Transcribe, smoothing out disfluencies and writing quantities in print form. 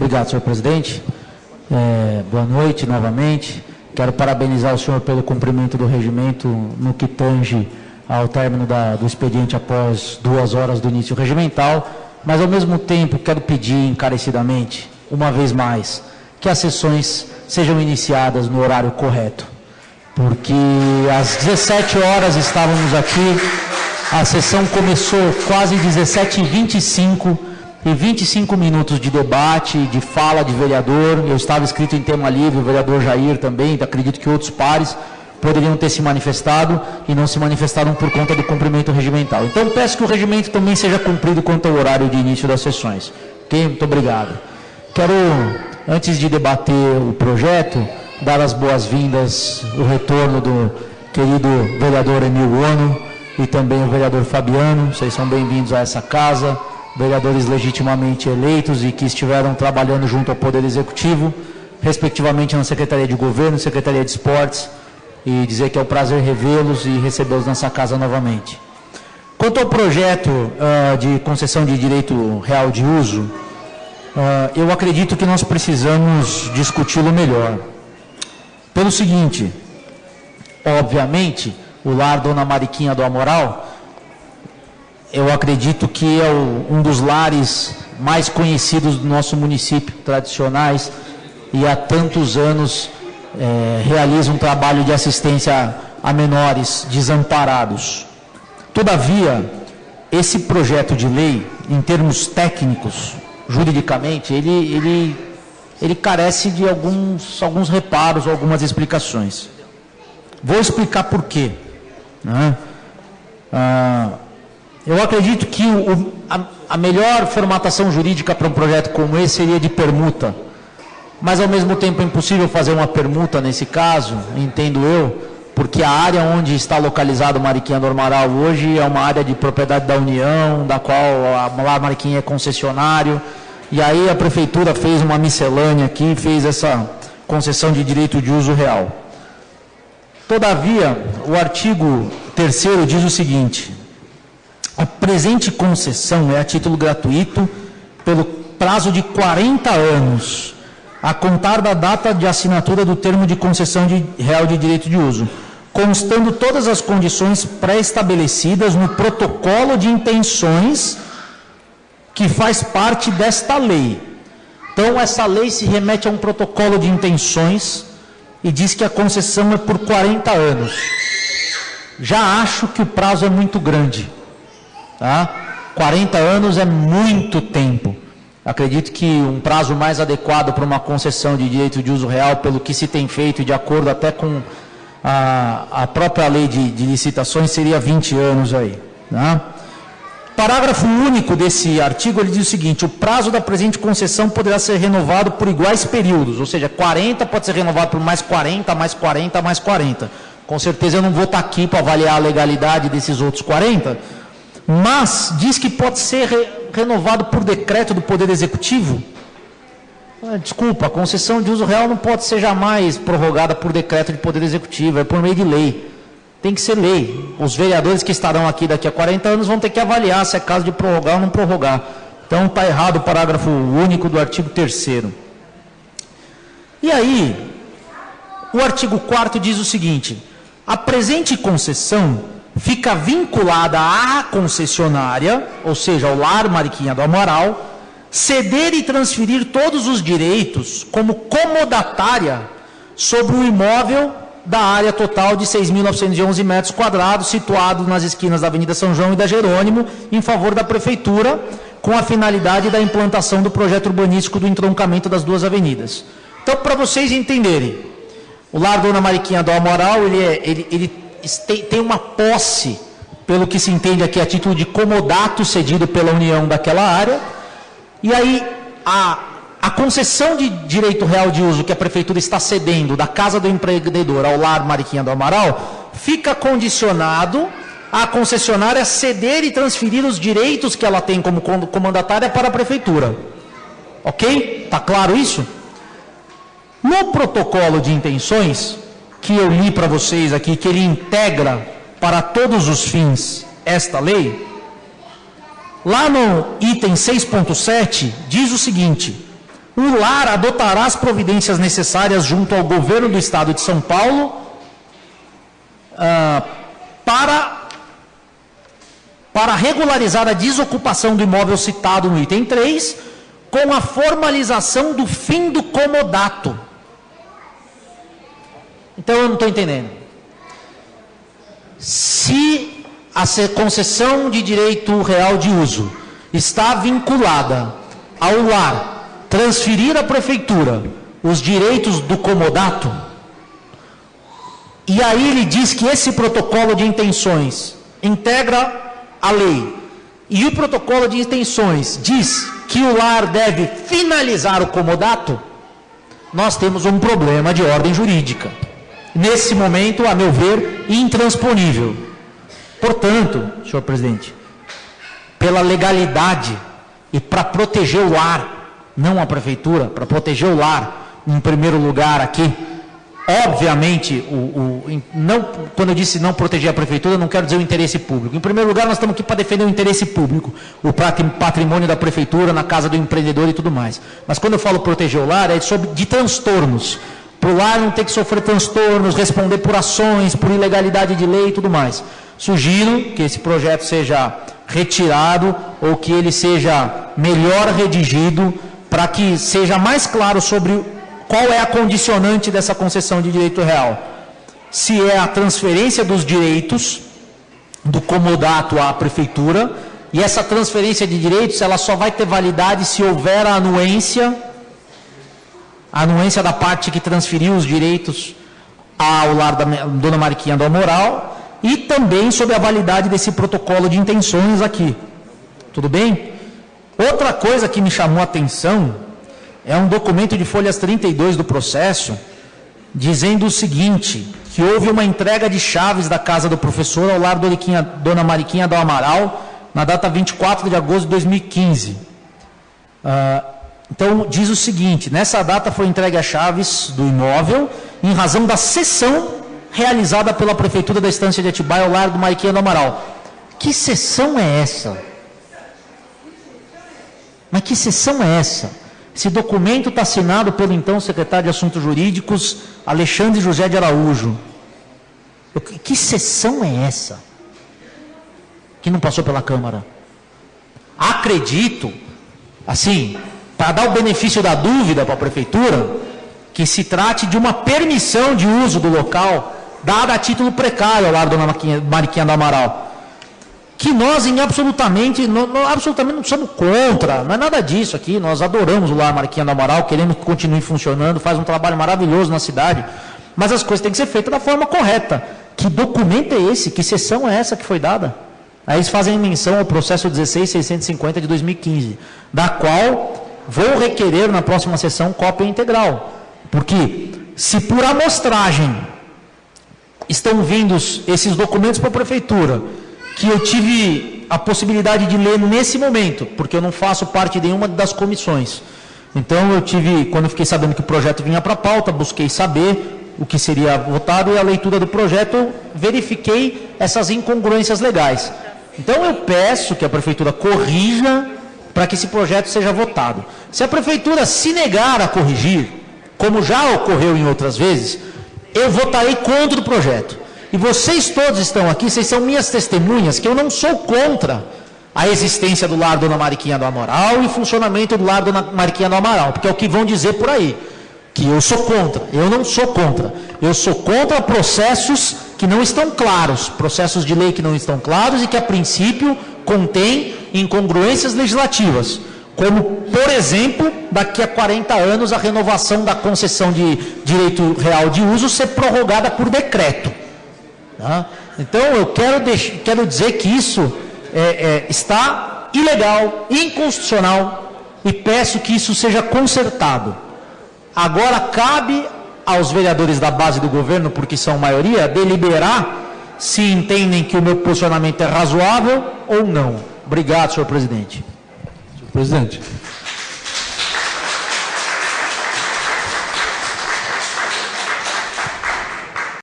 Obrigado, senhor presidente. Boa noite novamente. Quero parabenizar o senhor pelo cumprimento do regimento no que tange ao término do expediente após 2 horas do início regimental, mas ao mesmo tempo quero pedir encarecidamente, uma vez mais, que as sessões sejam iniciadas no horário correto, porque às 17 horas estávamos aqui, a sessão começou quase 17h25, e 25 minutos de debate, de fala de vereador. Eu estava inscrito em tema livre, o vereador Jair também, acredito que outros pares poderiam ter se manifestado e não se manifestaram por conta do cumprimento regimental. Então peço que o regimento também seja cumprido quanto ao horário de início das sessões. Ok? Muito obrigado. Quero, antes de debater o projeto, dar as boas-vindas, o retorno do querido vereador Emil Ono e também o vereador Fabiano. Vocês são bem-vindos a essa casa, vereadores legitimamente eleitos e que estiveram trabalhando junto ao Poder Executivo, respectivamente na Secretaria de Governo e Secretaria de Esportes, e dizer que é um prazer revê-los e recebê-los nessa casa novamente. Quanto ao projeto de concessão de direito real de uso, eu acredito que nós precisamos discuti-lo melhor. Pelo seguinte, obviamente, o lar Dona Mariquinha do Amoral, eu acredito que é um dos lares mais conhecidos do nosso município, tradicionais, e há tantos anos realiza um trabalho de assistência a menores desamparados. Todavia, esse projeto de lei, em termos técnicos, juridicamente, ele carece de alguns reparos, algumas explicações. Vou explicar por quê, né? Eu acredito que a melhor formatação jurídica para um projeto como esse seria de permuta, mas ao mesmo tempo é impossível fazer uma permuta nesse caso, entendo eu, porque a área onde está localizado Mariquinha do Amoral hoje é uma área de propriedade da União, da qual a Mariquinha é concessionário, e aí a prefeitura fez uma miscelânea aqui, fez essa concessão de direito de uso real. Todavia, o artigo 3º diz o seguinte: a presente concessão é a título gratuito pelo prazo de 40 anos, a contar da data de assinatura do termo de concessão real de direito de uso, constando todas as condições pré-estabelecidas no protocolo de intenções que faz parte desta lei. Então, essa lei se remete a um protocolo de intenções e diz que a concessão é por 40 anos. Já acho que o prazo é muito grande. Tá? 40 anos é muito tempo. Acredito que um prazo mais adequado para uma concessão de direito de uso real, pelo que se tem feito e de acordo até com a própria lei de licitações, seria 20 anos aí. Tá? Parágrafo único desse artigo, ele diz o seguinte: o prazo da presente concessão poderá ser renovado por iguais períodos, ou seja, 40 pode ser renovado por mais 40, mais 40, mais 40. Com certeza eu não vou estar aqui para avaliar a legalidade desses outros 40, mas diz que pode ser renovado por decreto do Poder Executivo. Desculpa, a concessão de uso real não pode ser jamais prorrogada por decreto de Poder Executivo, é por meio de lei. Tem que ser lei. Os vereadores que estarão aqui daqui a 40 anos vão ter que avaliar se é caso de prorrogar ou não prorrogar. Então está errado o parágrafo único do artigo 3º. E aí, o artigo 4º diz o seguinte: a presente concessão fica vinculada à concessionária, ou seja, ao lar Mariquinha do Amoral, ceder e transferir todos os direitos como comodatária sobre o imóvel da área total de 6.911 metros quadrados, situado nas esquinas da Avenida São João e da Jerônimo, em favor da Prefeitura, com a finalidade da implantação do projeto urbanístico do entroncamento das duas avenidas. Então, para vocês entenderem, o lar Dona Mariquinha do Amoral, ele tem uma posse, pelo que se entende aqui, a título de comodato cedido pela União daquela área, e aí a concessão de direito real de uso que a Prefeitura está cedendo da casa do empreendedor ao lar Mariquinha do Amoral, fica condicionado à concessionária ceder e transferir os direitos que ela tem como comandatária para a Prefeitura. Ok? Está claro isso? No protocolo de intenções, que eu li para vocês aqui, que ele integra para todos os fins esta lei, lá no item 6.7, diz o seguinte: o lar adotará as providências necessárias junto ao governo do Estado de São Paulo para regularizar a desocupação do imóvel citado no item 3, com a formalização do fim do comodato. Então, eu não estou entendendo. Se a concessão de direito real de uso está vinculada ao lar transferir à prefeitura os direitos do comodato, e aí ele diz que esse protocolo de intenções integra a lei, e o protocolo de intenções diz que o lar deve finalizar o comodato, nós temos um problema de ordem jurídica. Nesse momento, a meu ver, intransponível. Portanto, senhor presidente, pela legalidade e para proteger o lar, não a prefeitura, para proteger o lar, em primeiro lugar aqui, obviamente, não, quando eu disse não proteger a prefeitura, eu não quero dizer o interesse público. Em primeiro lugar, nós estamos aqui para defender o interesse público, o patrimônio da prefeitura, na casa do empreendedor e tudo mais. Mas quando eu falo proteger o lar, é sobre de transtornos. Para o lar não ter que sofrer transtornos, responder por ações, por ilegalidade de lei e tudo mais. Sugiro que esse projeto seja retirado ou que ele seja melhor redigido para que seja mais claro sobre qual é a condicionante dessa concessão de direito real. Se é a transferência dos direitos do comodato à prefeitura, e essa transferência de direitos ela só vai ter validade se houver a anuência da parte que transferiu os direitos ao lar da dona Mariquinha do Amoral, e também sobre a validade desse protocolo de intenções aqui. Tudo bem? Outra coisa que me chamou a atenção é um documento de folhas 32 do processo, dizendo o seguinte, que houve uma entrega de chaves da casa do professor ao lar dona Mariquinha do Amaral, na data 24 de agosto de 2015. Então, diz o seguinte, nessa data foi entregue as chaves do imóvel, em razão da cessão realizada pela Prefeitura da Estância de Atibaia ao lar do Mariquinha do Amaral. Que cessão é essa? Mas que cessão é essa? Esse documento está assinado pelo então secretário de Assuntos Jurídicos, Alexandre José de Araújo. Que cessão é essa? Que não passou pela Câmara. Acredito, assim, para dar o benefício da dúvida para a Prefeitura, que se trate de uma permissão de uso do local, dada a título precário ao lar da dona Mariquinha do Amaral. Que nós absolutamente não somos contra, não é nada disso aqui, nós adoramos o lar Mariquinha do Amaral, queremos que continue funcionando, faz um trabalho maravilhoso na cidade, mas as coisas têm que ser feitas da forma correta. Que documento é esse? Que sessão é essa que foi dada? Aí eles fazem menção ao processo 16.650 de 2015, da qual vou requerer na próxima sessão cópia integral, porque se por amostragem estão vindo esses documentos para a Prefeitura, que eu tive a possibilidade de ler nesse momento, porque eu não faço parte de nenhuma das comissões. Então, quando eu fiquei sabendo que o projeto vinha para a pauta, busquei saber o que seria votado, e a leitura do projeto, verifiquei essas incongruências legais. Então, eu peço que a Prefeitura corrija para que esse projeto seja votado. Se a Prefeitura se negar a corrigir, como já ocorreu em outras vezes, eu votarei contra o projeto. E vocês todos estão aqui, vocês são minhas testemunhas, que eu não sou contra a existência do lar dona Mariquinha do Amaral e o funcionamento do lar dona Mariquinha do Amaral, porque é o que vão dizer por aí, que eu sou contra. Eu não sou contra. Eu sou contra processos que não estão claros, processos de lei que não estão claros e que, a princípio, contêm incongruências legislativas, como, por exemplo, daqui a 40 anos, a renovação da concessão de direito real de uso ser prorrogada por decreto. Tá? Então, eu quero dizer que isso está ilegal, inconstitucional, e peço que isso seja consertado. Agora, cabe aos vereadores da base do governo, porque são maioria, deliberar se entendem que o meu posicionamento é razoável ou não. Obrigado, senhor presidente. Senhor presidente.